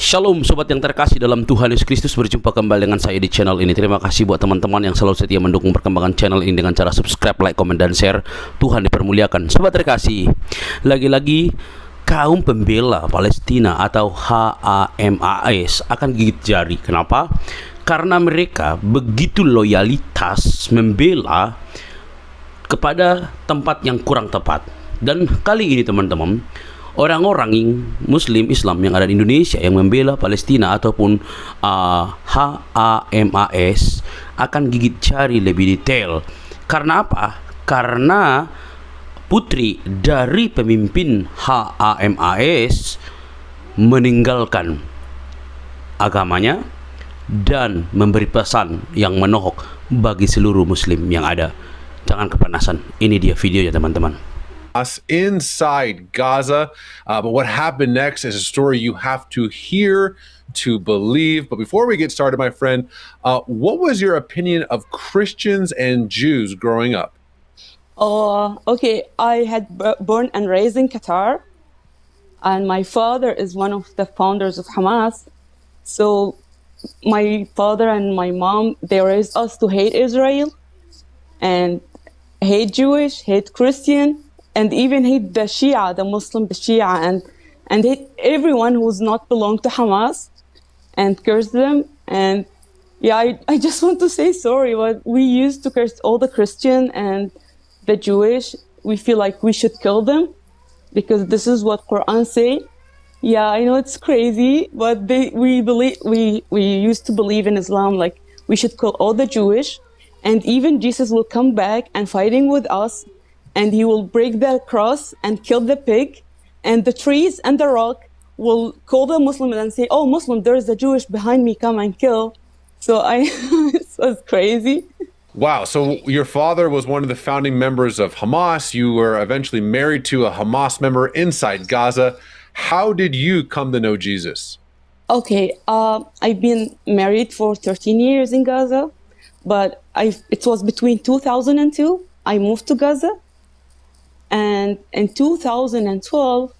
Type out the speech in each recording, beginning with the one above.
Shalom sobat yang terkasih dalam Tuhan Yesus Kristus, berjumpa kembali dengan saya di channel ini. Terima kasih buat teman-teman yang selalu setia mendukung perkembangan channel ini dengan cara subscribe, like, komen, dan share. Tuhan dipermuliakan. Sobat terkasih, lagi-lagi kaum pembela Palestina atau HAMAS akan gigit jari. Kenapa? Karena mereka begitu loyalitas membela kepada tempat yang kurang tepat. Dan kali ini teman-teman, orang-orang Muslim Islam yang ada di Indonesia yang membela Palestina ataupun HAMAS akan gigit jari lebih detail. Karena apa? Karena Putri dari pemimpin HAMAS meninggalkan agamanya dan memberi pesan yang menohok bagi seluruh Muslim yang ada. Jangan kepanasan. Ini dia videonya teman-teman. Inside Gaza, but what happened next is a story you have to hear to believe. But before we get started, my friend, what was your opinion of Christians and Jews growing up? Okay, I had born and raised in Qatar, and my father is one of the founders of Hamas. So my father and my mom, they raised us to hate Israel and hate Jewish, hate Christian, and even hate the Shia, the Muslim, the Shia, and hate everyone who's not belong to Hamas, and curse them. And yeah, I just want to say sorry, but we used to curse all the Christian and the Jewish. We feel like we should kill them because this is what Quran say. Yeah, I know it's crazy, but we used to believe in Islam, like we should kill all the Jewish, and even Jesus will come back and fighting with us. And he will break the cross and kill the pig, and the trees and the rock will call the Muslim and say, "Oh, Muslim, there is a Jewish behind me, come and kill." So it was crazy. Wow, so your father was one of the founding members of Hamas. You were eventually married to a Hamas member inside Gaza. How did you come to know Jesus? Okay, I've been married for 13 years in Gaza, but it was between 2002, I moved to Gaza. And in 2012,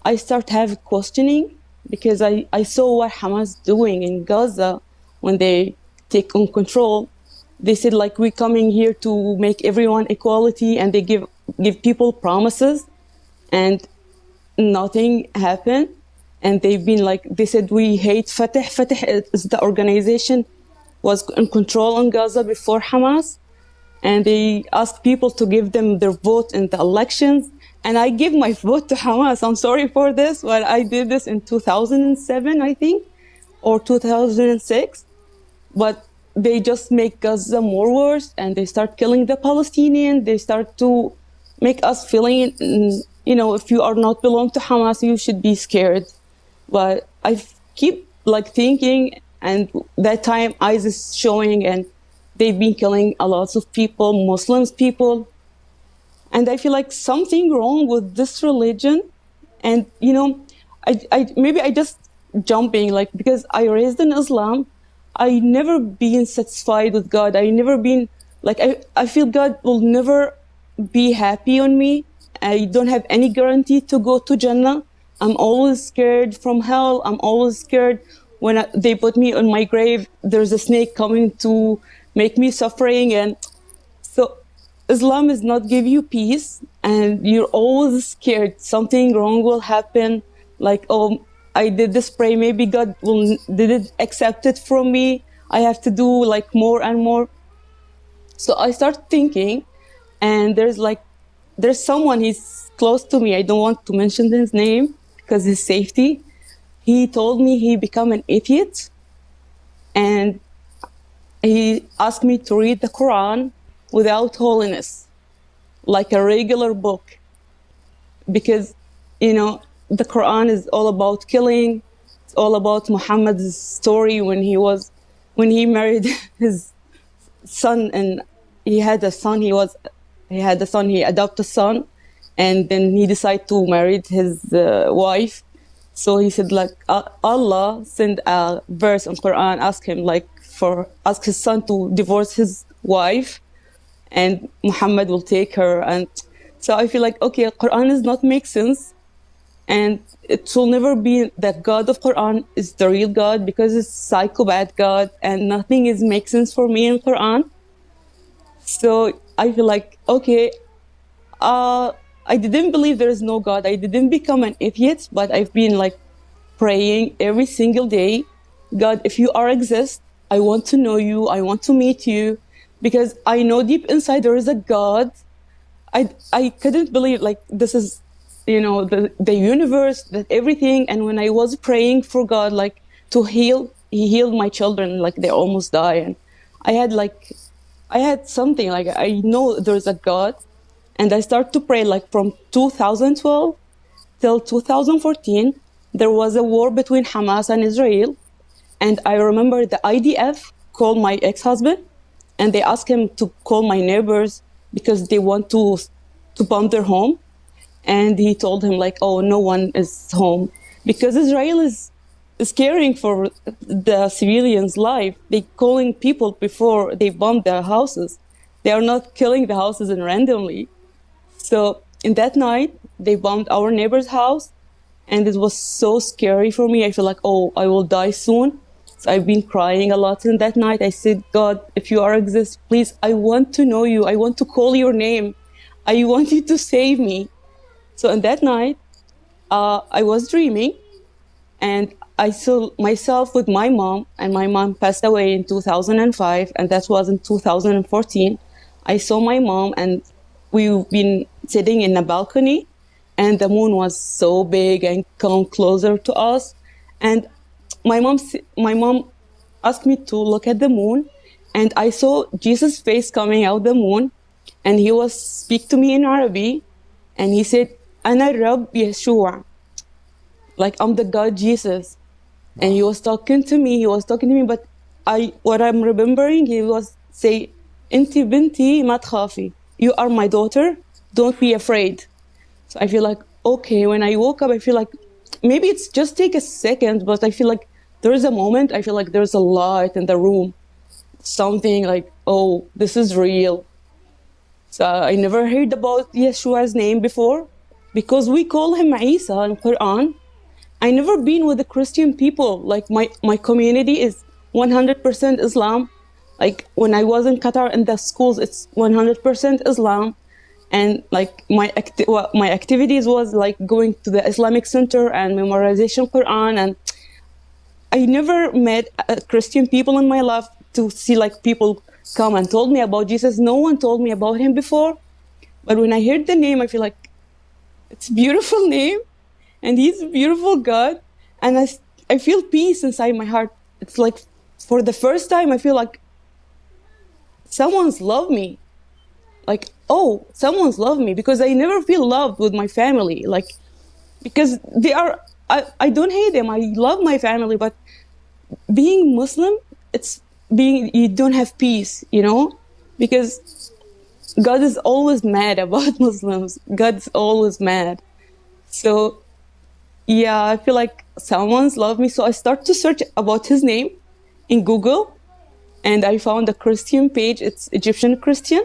I started having questioning because I saw what Hamas doing in Gaza when they take on control. They said like we're coming here to make everyone equality, and they give people promises, and nothing happened. And they've been like, they said we hate Fatah. Fatah is the organization was in control in Gaza before Hamas. And they asked people to give them their vote in the elections. And I gave my vote to Hamas. I'm sorry for this, but I did this in 2007, I think, or 2006. But they just make Gaza more worse, and they start killing the Palestinians. They start to make us feeling, if you are not belong to Hamas, you should be scared. But I keep like thinking, and that time ISIS showing, and they've been killing a lot of people, Muslims people. And I feel like something wrong with this religion. And, maybe I just jumping, like, because I raised in Islam, I never been satisfied with God. I never been, like, I feel God will never be happy on me. I don't have any guarantee to go to Jannah. I'm always scared from hell. I'm always scared when they put me on my grave, there's a snake coming to make me suffering. And so Islam is not give you peace, and you're always scared something wrong will happen. Like, oh, I did this prayer, maybe God didn't accept it from me. I have to do like more and more. So I start thinking, and there's someone, he's close to me. I don't want to mention his name because his safety. He told me he become an atheist, and he asked me to read the Quran without holiness, like a regular book. Because, the Quran is all about killing. It's all about Muhammad's story when he married his son, and he had a son. He adopted a son, and then he decided to marry his wife. So he said, like, Allah sent a verse in Quran, ask his son to divorce his wife, and Muhammad will take her. And so I feel like, okay, Quran does not make sense. And it will never be that God of Quran is the real God, because it's psychopath God and nothing is make sense for me in Quran. So I feel like, okay, I didn't believe there is no God. I didn't become an atheist, but I've been like praying every single day. God, if you are exist, I want to know you. I want to meet you, because I know deep inside there is a God. I couldn't believe like this is, the universe, that everything. And when I was praying for God, like to heal, he healed my children, like they almost die. And I had something like, I know there's a God. And I started to pray like from 2012 till 2014. There was a war between Hamas and Israel. And I remember the IDF called my ex-husband, and they asked him to call my neighbors because they want to bomb their home. And he told him like, oh, no one is home, because Israel is caring for the civilians' life. They calling people before they bomb their houses. They are not killing the houses and randomly. So in that night, they bombed our neighbor's house, and it was so scary for me. I feel like, oh, I will die soon. So I've been crying a lot in that night. I said, God, if you are exist, please, I want to know you. I want to call your name. I want you to save me. So in that night, I was dreaming, and I saw myself with my mom, and my mom passed away in 2005, and that was in 2014. I saw my mom, and we've been sitting in a balcony, and the moon was so big and come closer to us. And my mom asked me to look at the moon, and I saw Jesus' face coming out the moon, and he was speak to me in Arabic, and he said, "Ana Rabb Yeshua," like I'm the God Jesus. Wow. And he was talking to me. But what I'm remembering, he was say, "Inti binti ma tkhafi." You are my daughter. Don't be afraid. So I feel like, okay, when I woke up, I feel like maybe it's just take a second, but I feel like there is a moment, I feel like there's a light in the room. Something like, oh, this is real. So I never heard about Yeshua's name before, because we call him Isa in Quran. I never been with the Christian people. Like my community is 100% Islam. Like when I was in Qatar in the schools, it's 100% Islam. And like my activities was like going to the Islamic center and memorization Quran. And I never met Christian people in my life to see like people come and told me about Jesus. No one told me about him before. But when I heard the name, I feel like it's a beautiful name, and he's a beautiful God. And I feel peace inside my heart. It's like for the first time, I feel like someone's loved me. Like, oh, someone's loved me, because I never feel loved with my family. Like, because they are, I don't hate them. I love my family, but being Muslim, you don't have peace, because God is always mad about Muslims. God's always mad. So, yeah, I feel like someone's loved me. So I start to search about his name in Google, and I found a Christian page. It's Egyptian Christian.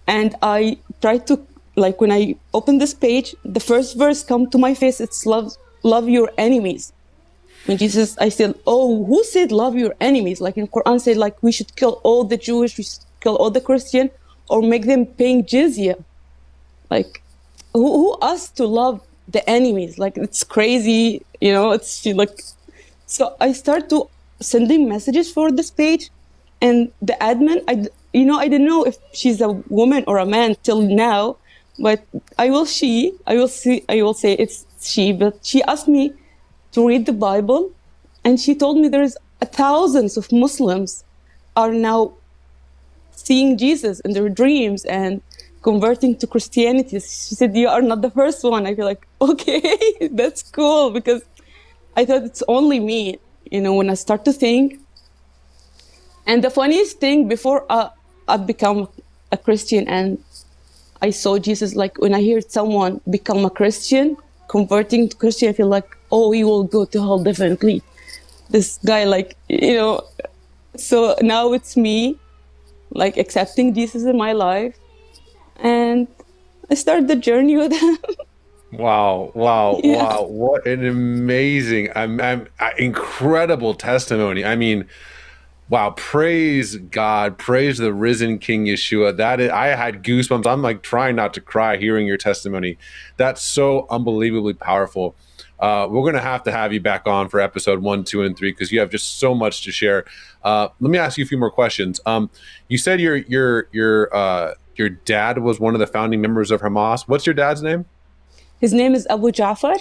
And I tried to, like, when I opened this page, the first verse come to my face, it's love your enemies. When Jesus, I said, oh, who said love your enemies? Like in Quran said, like, we should kill all the Jewish, we should kill all the Christian, or make them paying jizya. Like, who asked to love the enemies? Like, it's crazy, it's like, so I start to sending messages for this page, and the admin, I didn't know if she's a woman or a man till now, but I will say it's she, but she asked me to read the Bible, and she told me there's thousands of Muslims are now seeing Jesus in their dreams and converting to Christianity. She said, you are not the first one. I feel like, okay, that's cool, because I thought it's only me, when I start to think. And the funniest thing, before I become a Christian and I saw Jesus, like when I heard someone become a Christian, converting to Christian, I feel like, oh, he will go to hell definitely. This guy, like, so now it's me, like, accepting Jesus in my life. And I started the journey with him. Wow, wow, Yeah. wow. What an amazing, incredible testimony. I mean, wow, praise God, praise the risen King Yeshua. That is, I had goosebumps. I'm like trying not to cry hearing your testimony. That's so unbelievably powerful. We're gonna have to have you back on for episode 1, 2, and 3 because you have just so much to share. Let me ask you a few more questions. You said your dad was one of the founding members of Hamas. What's your dad's name? His name is Abu Ja'far.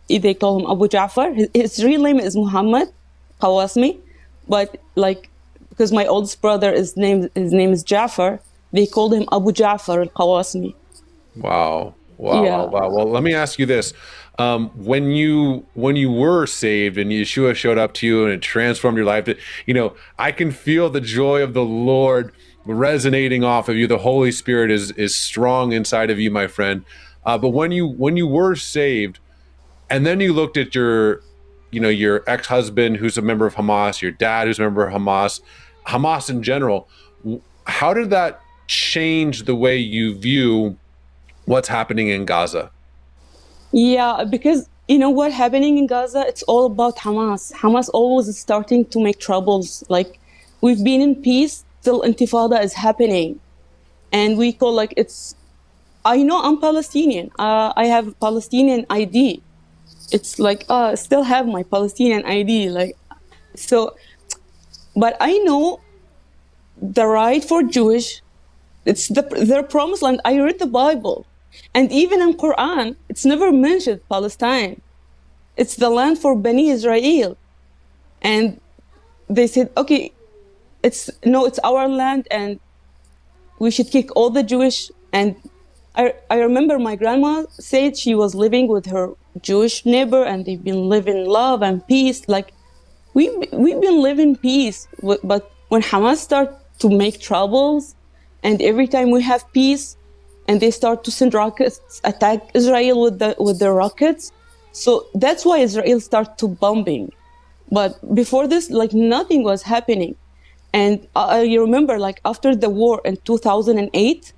They call him Abu Ja'far. His real name is Muhammad Qawasmi, but like because my oldest brother his name is Ja'far, they called him Abu Ja'far al-Qawasmi. Wow. Wow, wow, Yeah. wow. Well, let me ask you this. When you were saved and Yeshua showed up to you and it transformed your life, I can feel the joy of the Lord resonating off of you. The Holy Spirit is strong inside of you, my friend. But when you were saved, and then you looked at your ex-husband who's a member of Hamas, your dad who's a member of Hamas in general, how did that change the way you view what's happening in Gaza? Yeah, because you know what happening in Gaza, it's all about Hamas. Hamas always is starting to make troubles. Like we've been in peace till Intifada is happening. And we call like it's I know I'm Palestinian. I have Palestinian ID. It's like I still have my Palestinian ID. Like so but I know the right for Jewish, it's their promised land. I read the Bible. And even in Quran, it's never mentioned Palestine. It's the land for Beni Israel. And they said, okay, it's our land and we should kick all the Jewish. And I remember my grandma said she was living with her Jewish neighbor and they've been living love and peace. Like we've been living peace, but when Hamas start to make troubles and every time we have peace, and they start to send rockets, attack Israel with the rockets. So that's why Israel started to bombing. But before this, like nothing was happening. And I remember like after the war in 2008,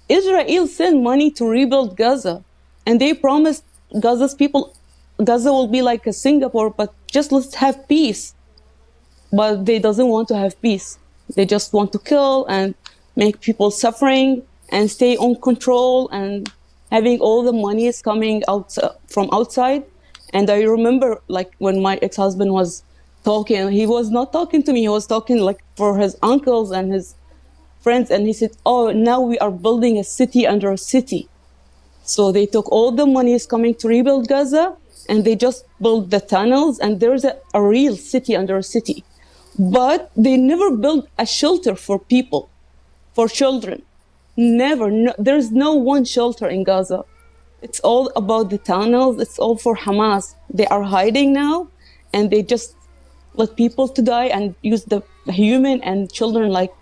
Israel sent money to rebuild Gaza. And they promised Gaza's people, Gaza will be like a Singapore, but just let's have peace. But they doesn't want to have peace. They just want to kill and make people suffering and stay on control and having all the money is coming out from outside. And I remember like when my ex-husband was talking, he was not talking to me, he was talking like for his uncles and his friends. And he said, oh, now we are building a city under a city. So they took all the money is coming to rebuild Gaza and they just built the tunnels and there's a real city under a city. But they never built a shelter for people, for children. Never. No, there's no one shelter in Gaza. It's all about the tunnels. It's all for Hamas. They are hiding now, and they just let people to die and use the human and children like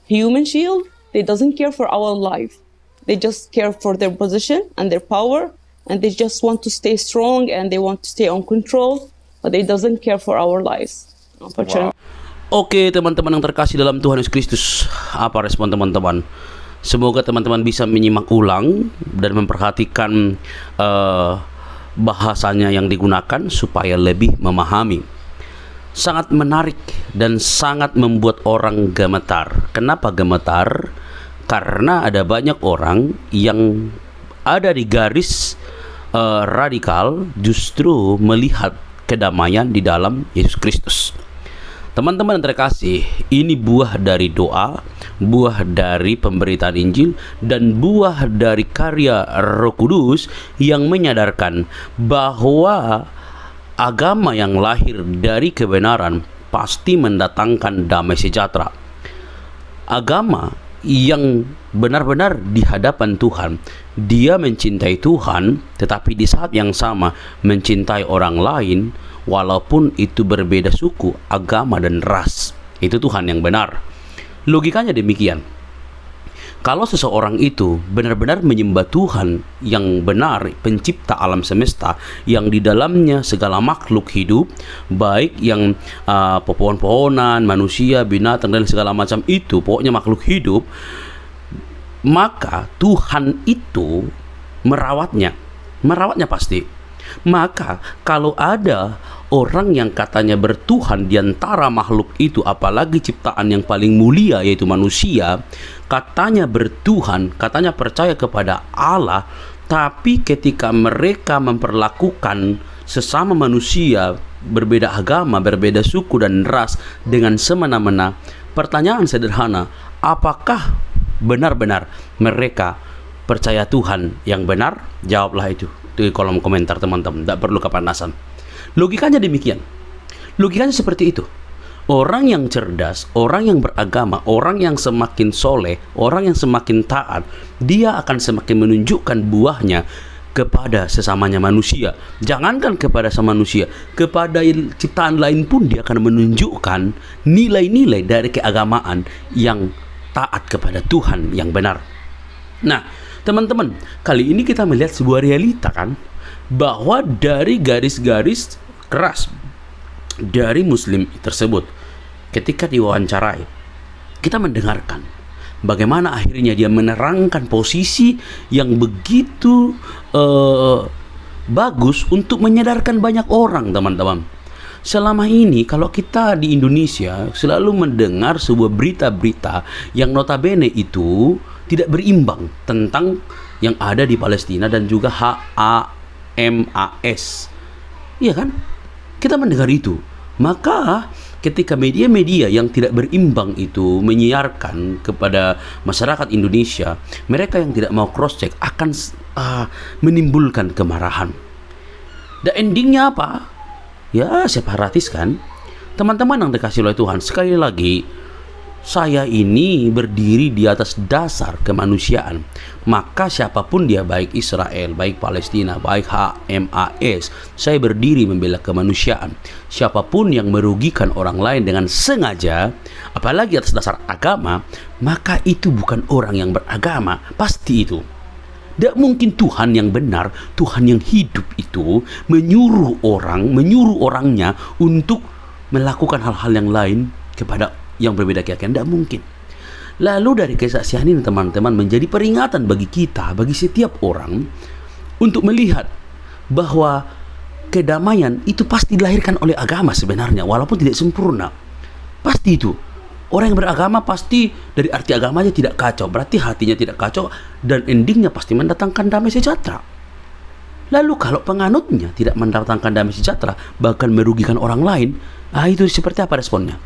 human shield. They doesn't care for our life. They just care for their position and their power, and they just want to stay strong and they want to stay on control, but they doesn't care for our lives. Unfortunately. Oke, teman-teman yang terkasih dalam Tuhan Yesus Kristus, apa respon teman-teman? Semoga teman-teman bisa menyimak ulang dan memperhatikan bahasanya yang digunakan supaya lebih memahami. Sangat menarik dan sangat membuat orang gemetar. Kenapa gemetar? Karena ada banyak orang yang ada di garis radikal justru melihat kedamaian di dalam Yesus Kristus. Teman-teman yang terkasih, ini buah dari doa, buah dari pemberitaan Injil, dan buah dari karya Roh Kudus yang menyadarkan bahwa agama yang lahir dari kebenaran pasti mendatangkan damai sejahtera. Agama yang benar-benar di hadapan Tuhan, dia mencintai Tuhan, tetapi di saat yang sama mencintai orang lain, walaupun itu berbeda suku, agama, dan ras. Itu Tuhan yang benar. Logikanya demikian. Kalau seseorang itu benar-benar menyembah Tuhan yang benar, pencipta alam semesta, yang di dalamnya segala makhluk hidup, baik yang pohon-pohonan, manusia, binatang, dan segala macam itu, pokoknya makhluk hidup, maka Tuhan itu merawatnya. merawatnya pasti. Maka kalau ada orang yang katanya bertuhan di antara makhluk itu, apalagi ciptaan yang paling mulia yaitu manusia, katanya bertuhan, katanya percaya kepada Allah, tapi ketika mereka memperlakukan sesama manusia berbeda agama, berbeda suku dan ras dengan semena-mena, pertanyaan sederhana, apakah benar-benar mereka percaya Tuhan yang benar? Jawablah itu di kolom komentar teman-teman, tidak perlu kepanasan. Logikanya demikian, logikanya seperti itu. Orang yang cerdas, orang yang beragama, orang yang semakin soleh, orang yang semakin taat, dia akan semakin menunjukkan buahnya kepada sesamanya manusia. Jangankan kepada sama manusia, kepada ciptaan lain pun dia akan menunjukkan nilai-nilai dari keagamaan yang taat kepada Tuhan yang benar. Nah, teman-teman, kali ini kita melihat sebuah realita kan, bahwa dari garis-garis keras dari Muslim tersebut, ketika diwawancarai, kita mendengarkan bagaimana akhirnya dia menerangkan posisi yang begitu bagus untuk menyadarkan banyak orang, teman-teman. Selama ini kalau kita di Indonesia selalu mendengar sebuah berita-berita yang notabene itu tidak berimbang tentang yang ada di Palestina dan juga Hamas. Iya kan? Kita mendengar itu. Maka ketika media-media yang tidak berimbang itu menyiarkan kepada masyarakat Indonesia, mereka yang tidak mau cross check akan menimbulkan kemarahan. Dan endingnya apa? Ya separatis kan. Teman-teman yang dikasih oleh Tuhan, sekali lagi, saya ini berdiri di atas dasar kemanusiaan. Maka siapapun dia, baik Israel, baik Palestina, baik Hamas, saya berdiri membela kemanusiaan. Siapapun yang merugikan orang lain dengan sengaja, apalagi atas dasar agama, maka itu bukan orang yang beragama. Pasti itu. Tidak mungkin Tuhan yang benar, Tuhan yang hidup itu menyuruh orangnya untuk melakukan hal-hal yang lain kepada yang berbeda keyakinan. Tidak mungkin. Lalu dari kesaksian ini teman-teman menjadi peringatan bagi kita, bagi setiap orang, untuk melihat bahwa kedamaian itu pasti dilahirkan oleh agama sebenarnya, walaupun tidak sempurna. Pasti itu. Orang yang beragama pasti dari arti agamanya tidak kacau, berarti hatinya tidak kacau, dan endingnya pasti mendatangkan damai sejahtera. Lalu kalau penganutnya tidak mendatangkan damai sejahtera, bahkan merugikan orang lain, itu seperti apa responnya?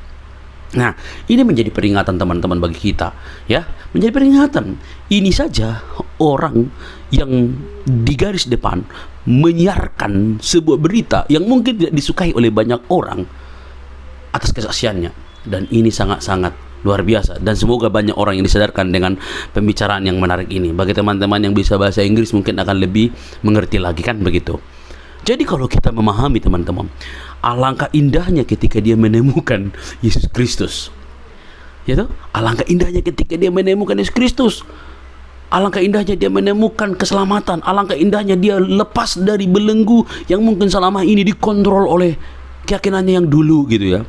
Nah, ini menjadi peringatan teman-teman bagi kita, ya, menjadi peringatan. Ini saja orang yang di garis depan menyiarkan sebuah berita yang mungkin tidak disukai oleh banyak orang atas kesaksiannya, dan ini sangat-sangat luar biasa. Dan semoga banyak orang yang disadarkan dengan pembicaraan yang menarik ini. Bagi teman-teman yang bisa bahasa Inggris mungkin akan lebih mengerti lagi, kan begitu. Jadi kalau kita memahami teman-teman, alangkah indahnya ketika dia menemukan Yesus Kristus. Ya toh? Alangkah indahnya ketika dia menemukan Yesus Kristus. Alangkah indahnya dia menemukan keselamatan. Alangkah indahnya dia lepas dari belenggu yang mungkin selama ini dikontrol oleh keyakinannya yang dulu gitu ya.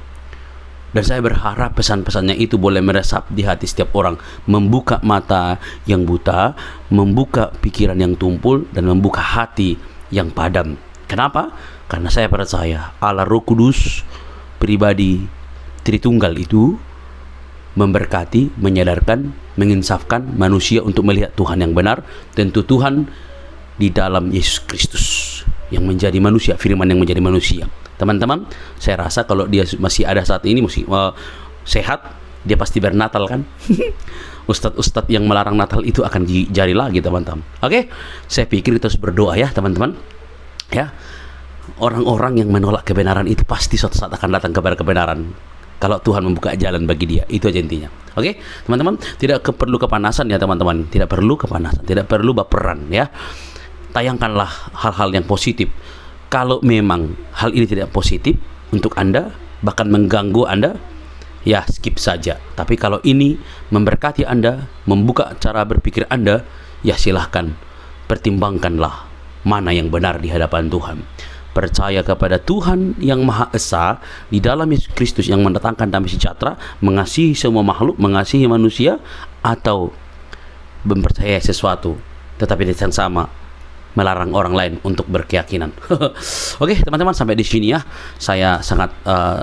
Dan saya berharap pesan-pesannya itu boleh meresap di hati setiap orang, membuka mata yang buta, membuka pikiran yang tumpul, dan membuka hati yang padam. Kenapa? Karena saya percaya Allah Roh Kudus, pribadi Tritunggal itu memberkati, menyadarkan, menginsafkan manusia untuk melihat Tuhan yang benar. Tentu Tuhan di dalam Yesus Kristus yang menjadi manusia, firman yang menjadi manusia. Teman-teman, saya rasa kalau dia masih ada saat ini, masih sehat, dia pasti bernatal kan. Ustad-ustad yang melarang Natal itu akan dijari lagi teman-teman. Oke, saya pikir kita harus berdoa ya teman-teman. Ya, orang-orang yang menolak kebenaran itu pasti suatu saat akan datang kepada kebenaran kalau Tuhan membuka jalan bagi dia. Itu aja intinya. Oke, teman-teman, tidak perlu kepanasan ya teman-teman. Tidak perlu kepanasan, tidak perlu baperan ya. Tayangkanlah hal-hal yang positif. Kalau memang hal ini tidak positif untuk Anda, bahkan mengganggu Anda, ya skip saja. Tapi kalau ini memberkati Anda, membuka cara berpikir Anda, ya silahkan pertimbangkanlah mana yang benar di hadapan Tuhan. Percaya kepada Tuhan yang Maha Esa di dalam Yesus Kristus yang mendatangkan damai sejahtera, mengasihi semua makhluk, mengasihi manusia, atau mempercayai sesuatu tetapi tidak sama melarang orang lain untuk berkeyakinan. Oke, teman-teman, sampai di sini ya. Saya sangat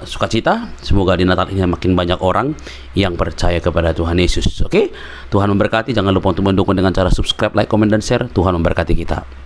sukacita. Semoga di Natal ini makin banyak orang yang percaya kepada Tuhan Yesus. Oke, Tuhan memberkati. Jangan lupa untuk mendukung dengan cara subscribe, like, komen, dan share. Tuhan memberkati kita.